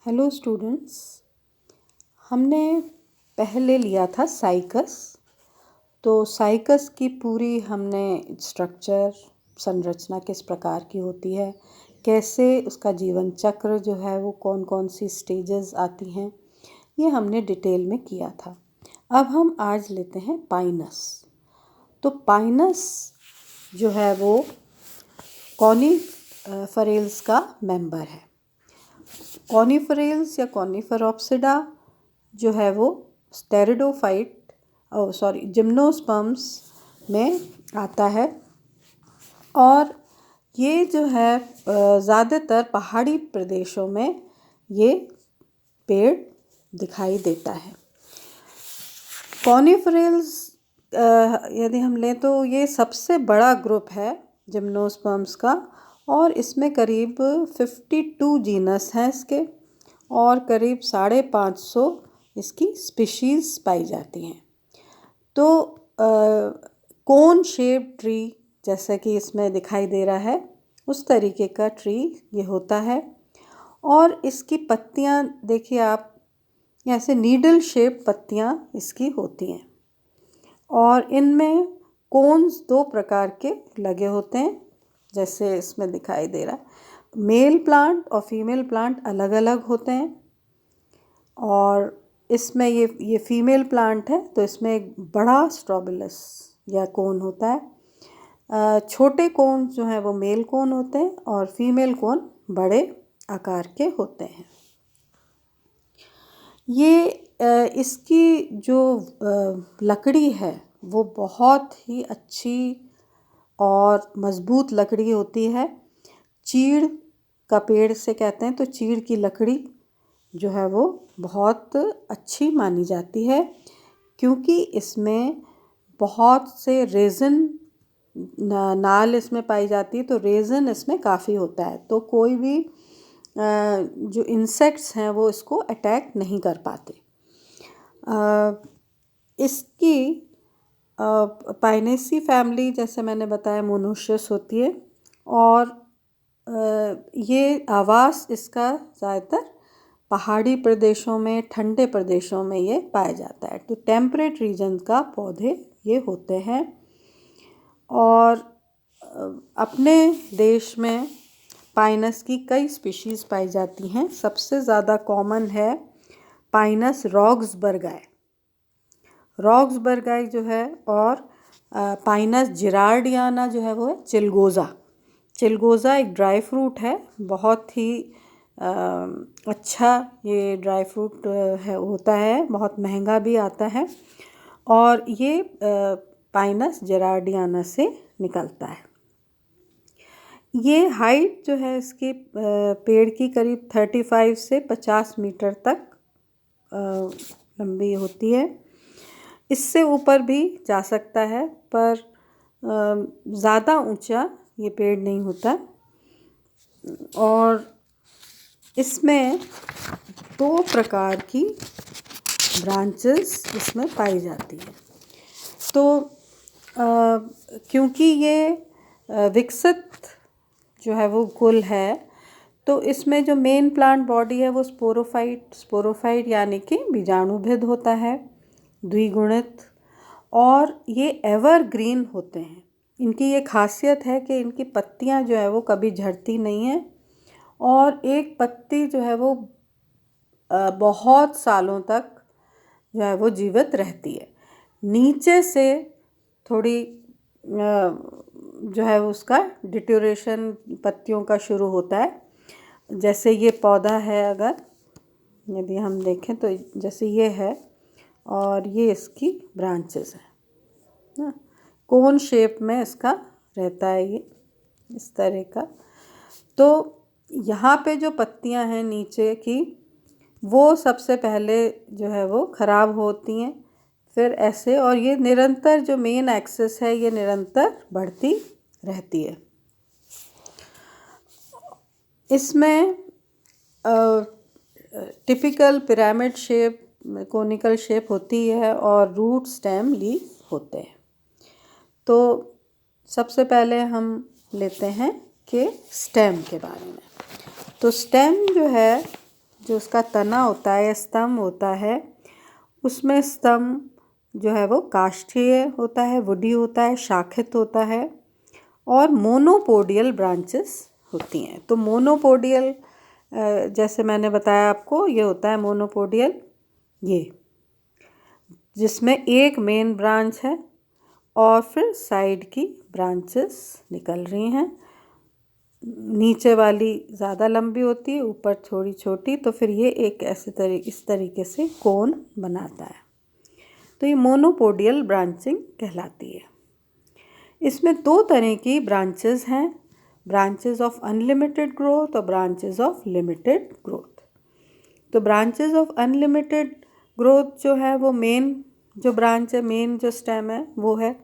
Hello students, हमने पहले लिया था साइकस। तो साइकस की पूरी हमने स्ट्रक्चर, संरचना किस प्रकार की होती है, कैसे उसका जीवन चक्र जो है वो कौन कौन सी स्टेजेस आती हैं, ये हमने डिटेल में किया था। अब हम आज लेते हैं पाइनस। तो पाइनस जो है वो कॉनिफेरल्स का मेंबर है। कॉनिफेरल्स या कॉनिफेरॉप्सिडा जो है वो जिम्नोस्पर्म्स में आता है। और ये जो है ज़्यादातर पहाड़ी प्रदेशों में ये पेड़ दिखाई देता है। कॉनिफेरल्स यदि हम लें तो ये सबसे बड़ा ग्रुप है जिम्नोस्पर्म्स का, और इसमें करीब 52 जीनस हैं इसके, और करीब 550 इसकी स्पीशीज़ पाई जाती हैं। तो कोन शेप ट्री जैसा कि इसमें दिखाई दे रहा है, उस तरीके का ट्री ये होता है। और इसकी पत्तियां देखिए आप, ऐसे नीडल शेप पत्तियां इसकी होती हैं। और इनमें कोन्स 2 प्रकार के लगे होते हैं, जैसे इसमें दिखाई दे रहा है। मेल प्लांट और फीमेल प्लांट अलग अलग होते हैं। और इसमें ये फीमेल प्लांट है, तो इसमें एक बड़ा स्ट्रोबिलस या कोन होता है। छोटे कोन जो है वो मेल कोन होते हैं, और फीमेल कोन बड़े आकार के होते हैं। ये इसकी जो लकड़ी है वो बहुत ही अच्छी और मज़बूत लकड़ी होती है। चीड़ का पेड़ से कहते हैं, तो चीड़ की लकड़ी जो है वो बहुत अच्छी मानी जाती है, क्योंकि इसमें बहुत से रेज़न नाल इसमें पाई जाती है। तो रेज़न इसमें काफ़ी होता है, तो कोई भी जो इंसेक्ट्स हैं वो इसको अटैक नहीं कर पाते। इसकी पाइनेसी फैमिली, जैसे मैंने बताया, मोनोशियस होती है। और ये आवास इसका ज़्यादातर पहाड़ी प्रदेशों में, ठंडे प्रदेशों में ये पाया जाता है। तो टेम्परेट रीजन का पौधे ये होते हैं। और अपने देश में पाइनस की कई स्पीशीज़ पाई जाती हैं। सबसे ज़्यादा कॉमन है पाइनस रॉक्सबर्गाई जो है, और पाइनस जिरार्डियाना जो है वो है चिलगोज़ा एक ड्राई फ्रूट है, बहुत ही अच्छा ये ड्राई फ्रूट होता है, बहुत महंगा भी आता है। और ये पाइनस जिरार्डियाना से निकलता है। ये हाइट जो है इसकी पेड़ की करीब 35 से 50 मीटर तक लंबी होती है। इससे ऊपर भी जा सकता है, पर ज़्यादा ऊंचा ये पेड़ नहीं होता। और इसमें 2 प्रकार की ब्रांचेस इसमें पाई जाती हैं। तो क्योंकि ये विकसित जो है वो कुल है, तो इसमें जो मेन प्लांट बॉडी है वो स्पोरोफाइट यानी कि बीजाणुभिद होता है, द्विगुणित। और ये एवरग्रीन होते हैं। इनकी ये खासियत है कि इनकी पत्तियां जो है वो कभी झड़ती नहीं हैं, और एक पत्ती जो है वो बहुत सालों तक जो है वो जीवित रहती है। नीचे से थोड़ी जो है उसका डिटोरेशन पत्तियों का शुरू होता है। जैसे ये पौधा है, अगर यदि हम देखें तो जैसे ये है, और ये इसकी ब्रांचेस हैं। कोन शेप में इसका रहता है ये, इस तरह का। तो यहाँ पे जो पत्तियाँ हैं नीचे की, वो सबसे पहले जो है वो ख़राब होती हैं, फिर ऐसे, और ये निरंतर जो मेन एक्सिस है ये निरंतर बढ़ती रहती है। इसमें typical pyramid shape, conical shape होती है, और रूट, स्टेम, लीफ होते हैं। तो सबसे पहले हम लेते हैं कि स्टेम के बारे में। तो स्टेम जो है जो उसका तना होता है या स्तंभ होता है, उसमें स्तंभ जो है वो काष्ठीय होता है, वुडी होता है, शाखित होता है और मोनोपोडियल ब्रांचेस होती हैं। तो मोनोपोडियल जैसे मैंने बताया आपको, ये होता है मोनोपोडियल, ये जिसमें एक मेन ब्रांच है और फिर साइड की ब्रांचेस निकल रही हैं। नीचे वाली ज़्यादा लंबी होती है, ऊपर थोड़ी छोटी, तो फिर ये एक इस तरीके से कोन बनाता है। तो ये मोनोपोडियल ब्रांचिंग कहलाती है। इसमें दो तरह की ब्रांचेस हैं, ब्रांचेस ऑफ अनलिमिटेड ग्रोथ और ब्रांचेस ऑफ लिमिटेड ग्रोथ। तो ब्रांचेस ऑफ अनलिमिटेड ग्रोथ जो है वो मेन जो ब्रांच है, मेन जो स्टेम है वो है,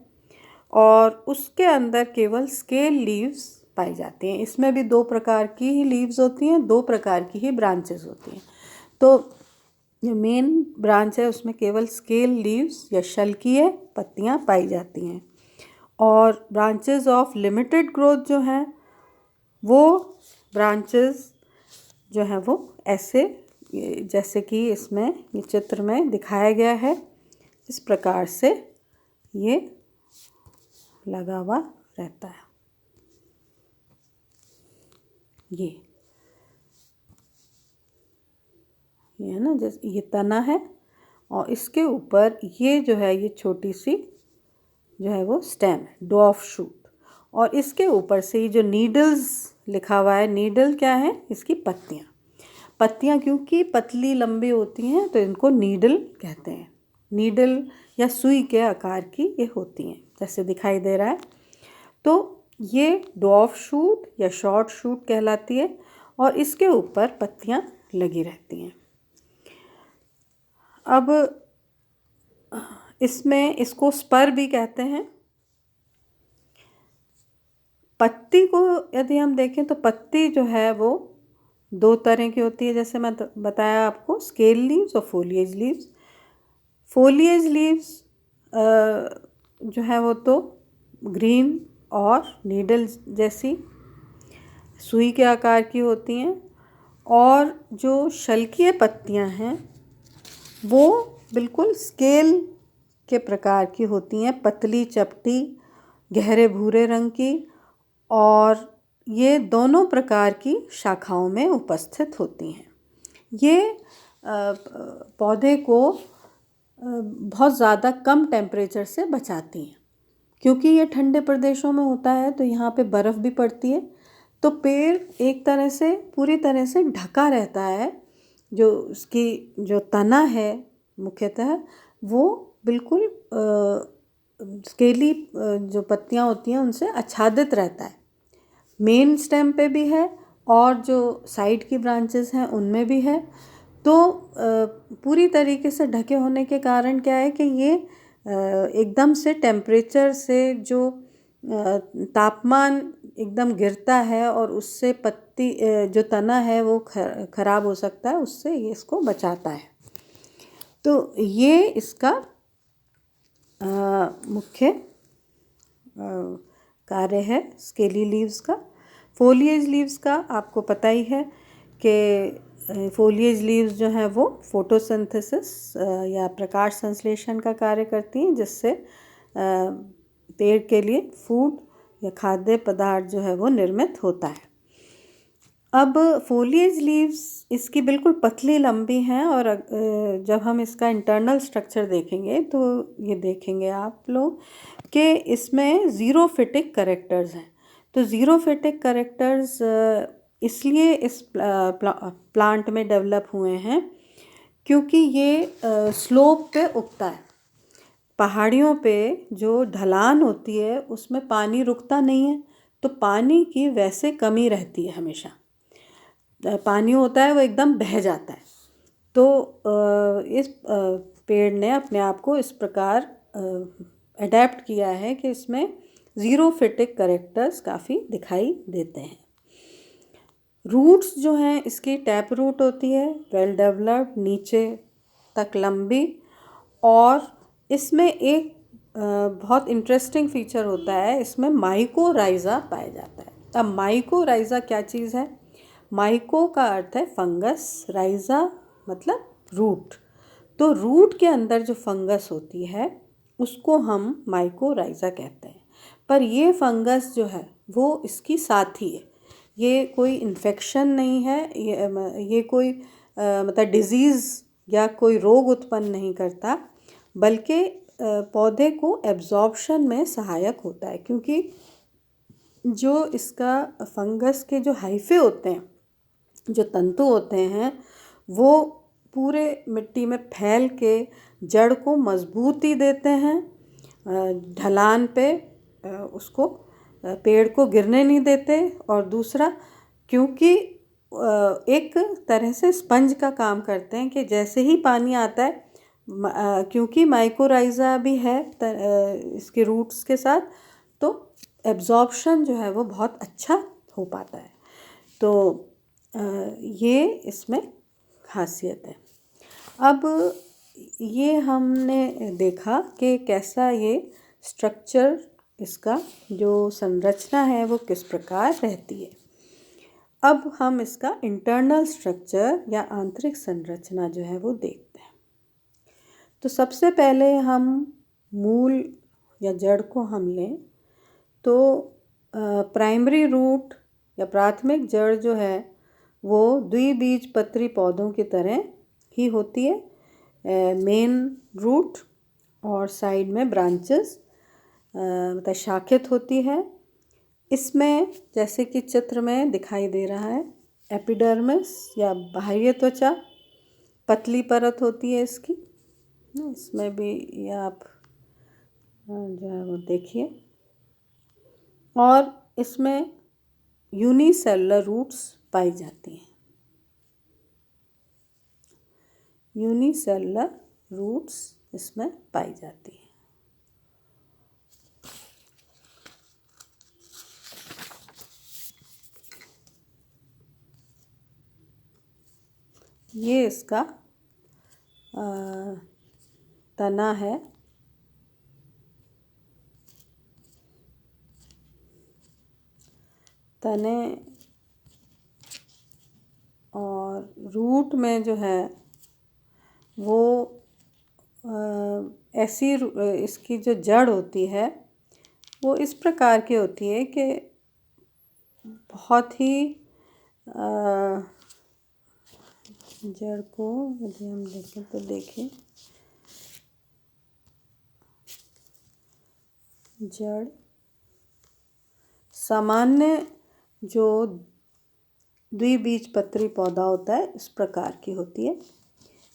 और उसके अंदर केवल स्केल लीव्स पाई जाती हैं। इसमें भी दो प्रकार की ही लीव्स होती हैं, दो प्रकार की ही ब्रांचेस होती हैं। तो जो मेन ब्रांच है उसमें केवल स्केल लीव्स या शल्कीय पत्तियां पाई जाती हैं। और ब्रांचेस ऑफ लिमिटेड ग्रोथ जो हैं वो ब्रांचेस जो हैं वो ऐसे, जैसे कि इसमें ये चित्र में दिखाया गया है, इस प्रकार से ये लगा हुआ रहता है। ये है ना, जैसे ये तना है और इसके ऊपर ये जो है ये छोटी सी जो है वो स्टेम है, डॉर्फ शूट, और इसके ऊपर से ये जो नीडल्स लिखा हुआ है, नीडल क्या है, इसकी पत्तियाँ क्योंकि पतली लंबी होती हैं तो इनको नीडल कहते हैं। नीडल या सुई के आकार की ये होती हैं, जैसे दिखाई दे रहा है। तो ये डॉर्फ शूट या शॉर्ट शूट कहलाती है और इसके ऊपर पत्तियाँ लगी रहती हैं। अब इसमें इसको स्पर भी कहते हैं। पत्ती को यदि हम देखें तो पत्ती जो है वो दो तरह की होती है, जैसे मैं बताया आपको, स्केल लीव्स और फोलिएज लीव्स। फोलिएज लीव्स जो है वो तो ग्रीन और नीडल जैसी सुई के आकार की होती हैं, और जो शल्कीय पत्तियां हैं वो बिल्कुल स्केल के प्रकार की होती हैं, पतली चपटी गहरे भूरे रंग की, और ये दोनों प्रकार की शाखाओं में उपस्थित होती हैं। ये पौधे को बहुत ज़्यादा कम टेम्परेचर से बचाती हैं, क्योंकि ये ठंडे प्रदेशों में होता है तो यहाँ पे बर्फ़ भी पड़ती है, तो पेड़ एक तरह से पूरी तरह से ढका रहता है। जो उसकी जो तना है मुख्यतः वो बिल्कुल स्केली जो पत्तियाँ होती हैं उनसे आच्छादित रहता है। मेन स्टेम पे भी है और जो साइड की ब्रांचेस हैं उनमें भी है। तो पूरी तरीके से ढके होने के कारण क्या है कि ये एकदम से टेम्परेचर से जो तापमान एकदम गिरता है और उससे पत्ती जो तना है वो खराब हो सकता है, उससे ये इसको बचाता है। तो ये इसका मुख्य कार्य है स्केली लीव्स का। फोलिएज लीव्स का आपको पता ही है कि फोलिएज लीव्स जो हैं वो फोटोसिंथेसिस या प्रकाश संश्लेषण का कार्य करती हैं, जिससे पेड़ के लिए फूड या खाद्य पदार्थ जो है वो निर्मित होता है। अब फोलिएज लीव्स इसकी बिल्कुल पतली लंबी हैं, और जब हम इसका इंटरनल स्ट्रक्चर देखेंगे तो ये देखेंगे आप लोग कि इसमें ज़ीरोफिटिक कैरेक्टर्स हैं। तो ज़ीरोफिटिक कैरेक्टर्स इसलिए इस प्लांट में डेवलप हुए हैं क्योंकि ये स्लोप पे उगता है। पहाड़ियों पे जो ढलान होती है उसमें पानी रुकता नहीं है, तो पानी की वैसे कमी रहती है, हमेशा पानी होता है वो एकदम बह जाता है। तो इस पेड़ ने अपने आप को इस प्रकार अडेप्ट किया है कि इसमें ज़ीरोफिटिक कैरेक्टर्स काफ़ी दिखाई देते हैं। रूट्स जो हैं इसकी टैप रूट होती है, वेल डेवलप्ड, नीचे तक लंबी, और इसमें एक बहुत इंटरेस्टिंग फीचर होता है, इसमें माइकोराइज़ा पाया जाता है। अब माइकोराइज़ा क्या चीज़ है? माइको का अर्थ है फंगस, राइजा मतलब रूट। तो रूट के अंदर जो फंगस होती है उसको हम माइकोराइजा कहते हैं। पर ये फंगस जो है वो इसकी साथी है, ये कोई इन्फेक्शन नहीं है, ये कोई मतलब डिजीज़ या कोई रोग उत्पन्न नहीं करता, बल्कि पौधे को एब्जॉर्प्शन में सहायक होता है। क्योंकि जो इसका फंगस के जो हाइफे होते हैं, जो तंतु होते हैं, वो पूरे मिट्टी में फैल के जड़ को मजबूती देते हैं, ढलान पे उसको पेड़ को गिरने नहीं देते। और दूसरा, क्योंकि एक तरह से स्पंज का काम करते हैं कि जैसे ही पानी आता है, क्योंकि माइकोराइजा भी है इसके रूट्स के साथ, तो एब्जॉर्प्शन जो है वो बहुत अच्छा हो पाता है। तो ये इसमें खासियत है। अब ये हमने देखा कि कैसा ये स्ट्रक्चर, इसका जो संरचना है वो किस प्रकार रहती है। अब हम इसका इंटरनल स्ट्रक्चर या आंतरिक संरचना जो है वो देखते हैं। तो सबसे पहले हम मूल या जड़ को हम लें तो प्राइमरी रूट या प्राथमिक जड़ जो है वो द्विबीजपत्री पौधों की तरह ही होती है। मेन रूट और साइड में ब्रांचेस मतलब शाखित होती है। इसमें जैसे कि चित्र में दिखाई दे रहा है, एपिडर्मिस या बाह्य त्वचा पतली परत होती है इसकी। इसमें भी ये आप जो है वो देखिए। और इसमें यूनिसेलुलर रूट्स पाई जाती हैं। यूनिसेलुलर रूट्स इसमें पाई जाती हैं। ये इसका तना है। तने और रूट में जो है वो ऐसी इसकी जो जड़ होती है वो इस प्रकार की होती है कि बहुत ही जड़ को यदि हम देखें तो देखिए, जड़ सामान्य जो द्विबीजपत्री पौधा होता है इस प्रकार की होती है।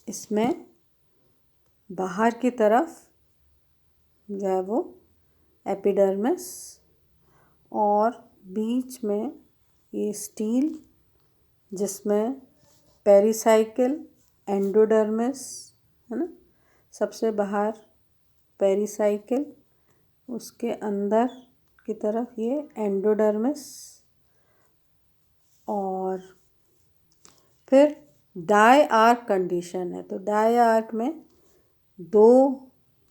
इसमें बाहर की तरफ जो है वो एपिडर्मिस और बीच में ये स्टील, जिसमें पेरिसाइकिल, एंडोडर्मिस है ना, सबसे बाहर पेरिसाइकिल, उसके अंदर की तरफ ये एंडोडर्मिस, और फिर डाई आर्क कंडीशन है। तो डाई आर्क में 2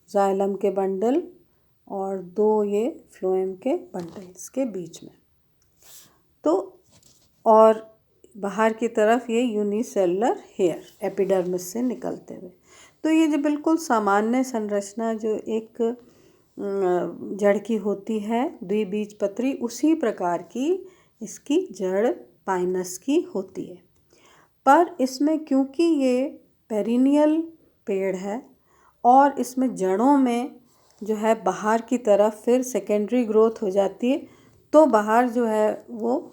जाइलम के बंडल और 2 ये फ्लोएम के बंडल इसके बीच में। तो और बाहर की तरफ ये यूनिसेलुलर हेयर एपिडर्मिस से निकलते हुए। तो ये जो बिल्कुल सामान्य संरचना जो एक जड़ की होती है द्विबीजपत्री, उसी प्रकार की इसकी जड़ पाइनस की होती है। पर इसमें क्योंकि ये पेरिनियल पेड़ है और इसमें जड़ों में जो है बाहर की तरफ फिर सेकेंडरी ग्रोथ हो जाती है, तो बाहर जो है वो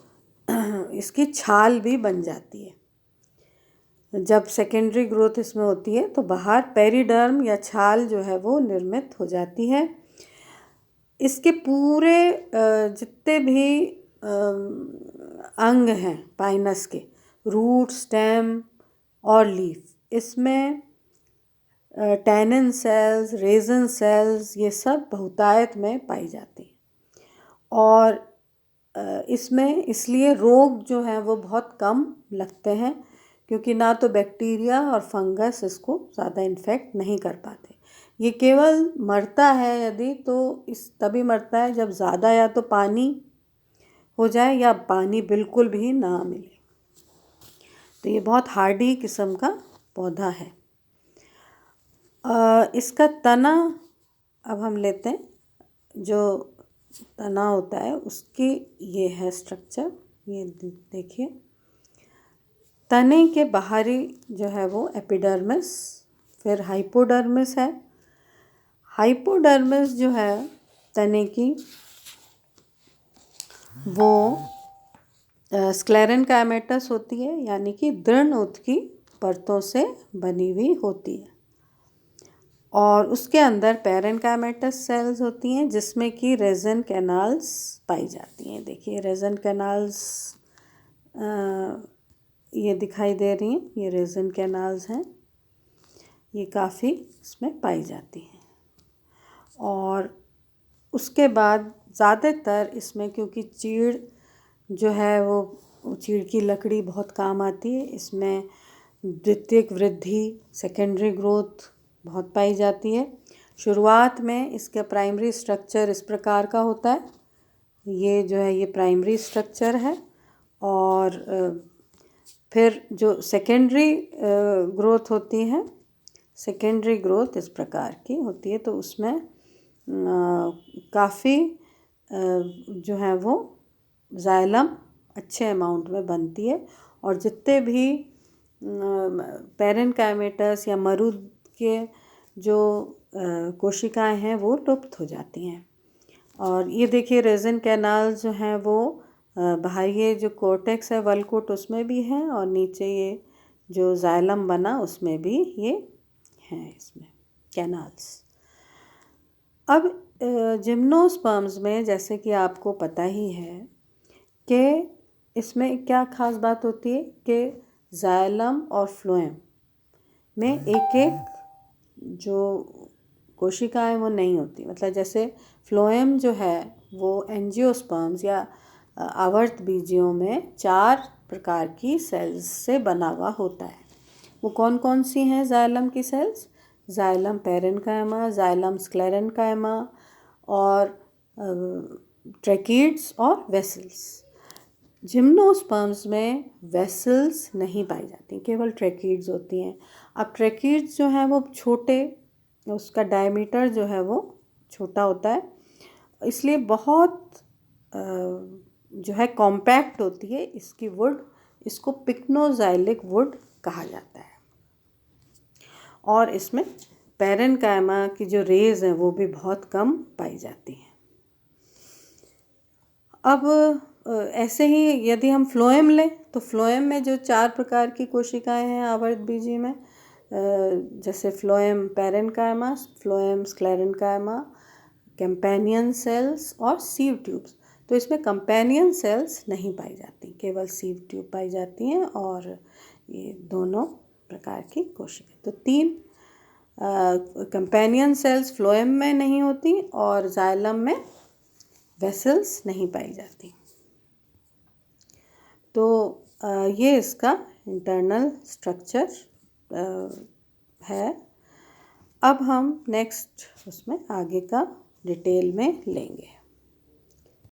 इसकी छाल भी बन जाती है। जब सेकेंडरी ग्रोथ इसमें होती है तो बाहर पेरिडर्म या छाल जो है वो निर्मित हो जाती है। इसके पूरे जितने भी अंग हैं पाइनस के, रूट, स्टेम और लीफ, इसमें टैनिन सेल्स, रेजिन सेल्स, ये सब बहुतायत में पाई जाती हैं। और इसमें इसलिए रोग जो हैं वो बहुत कम लगते हैं, क्योंकि ना तो बैक्टीरिया और फंगस इसको ज़्यादा इन्फेक्ट नहीं कर पाते। ये केवल मरता है यदि तो तभी मरता है जब ज़्यादा या तो पानी हो जाए या पानी बिल्कुल भी ना मिले। तो ये बहुत हार्डी किस्म का पौधा है। इसका तना अब हम लेते हैं, जो तना होता है उसकी ये है स्ट्रक्चर। ये देखिए, तने के बाहरी जो है वो एपिडर्मिस, फिर हाइपोडर्मिस है। हाइपोडर्मिस जो है तने की, वो स्क्लेरेनकाइमेटस होती है, यानी कि दृढ़ ऊतकी परतों से बनी हुई होती है। और उसके अंदर पेरेन्काइमेटस सेल्स होती हैं, जिसमें कि रेजन कैनाल्स पाई जाती हैं। देखिए रेजन कैनाल्स ये दिखाई दे रही हैं, ये रेजन कैनाल्स हैं, ये काफ़ी इसमें पाई जाती हैं। और उसके बाद ज़्यादातर इसमें, क्योंकि चीड़ जो है वो चीड़ की लकड़ी बहुत काम आती है, इसमें द्वितीयक वृद्धि, सेकेंडरी ग्रोथ बहुत पाई जाती है। शुरुआत में इसका प्राइमरी स्ट्रक्चर इस प्रकार का होता है, ये जो है ये प्राइमरी स्ट्रक्चर है। और फिर जो सेकेंडरी ग्रोथ होती है, सेकेंडरी ग्रोथ इस प्रकार की होती है, तो उसमें काफ़ी जो है वो जाइलम अच्छे अमाउंट में बनती है। और जितने भी पेरेन्काइमेटस या मरुद के जो कोशिकाएं हैं वो लुप्त हो जाती हैं। और ये देखिए रेजन कैनाल जो हैं वो बाहरी जो कोर्टेक्स है वल्कुट, उसमें भी है, और नीचे ये जो जाइलम बना उसमें भी ये हैं इसमें कैनाल्स। अब जिम्नोस्पर्म्स में, जैसे कि आपको पता ही है कि इसमें क्या ख़ास बात होती है कि जाइलम और फ्लोएम में एक एक जो कोशिकाएं वो नहीं होती। मतलब जैसे फ्लोएम जो है वो एंजियोस्पर्म्स या आवर्त बीजियों में 4 प्रकार की सेल्स से बना हुआ होता है। वो कौन कौन सी हैं जाइलम की cells? Xylem parenchyma, xylem sclerenchyma, और ट्रैकीड्स और वेसल्स। जिम्नोस्पर्म्स में वेसल्स नहीं पाई जाती, केवल ट्रैकीड्स होती हैं। अब ट्रैकीड्स जो हैं वो छोटे, उसका डायमीटर जो है वो छोटा होता है, इसलिए बहुत जो है कॉम्पैक्ट होती है इसकी वुड। इसको पिक्नोजाइलिक वुड कहा जाता है। और इसमें पेरेन्काइमा की जो रेज हैं वो भी बहुत कम पाई जाती हैं। अब ऐसे ही यदि हम फ्लोएम लें, तो फ्लोएम में जो 4 प्रकार की कोशिकाएं हैं आवर्त बीजी में, जैसे phloem parenchyma, phloem sclerenchyma, companion cells और सीव ट्यूब्स। तो इसमें कंपेनियन सेल्स नहीं पाई जाती, केवल सीव ट्यूब पाई जाती हैं। और ये दोनों प्रकार की कोशिकाएं, तो 3 कंपेनियन सेल्स फ्लोएम में नहीं होती, और जाइलम में वेसल्स नहीं पाई जाती। तो ये इसका इंटरनल स्ट्रक्चर है। अब हम नेक्स्ट उसमें आगे का डिटेल में लेंगे।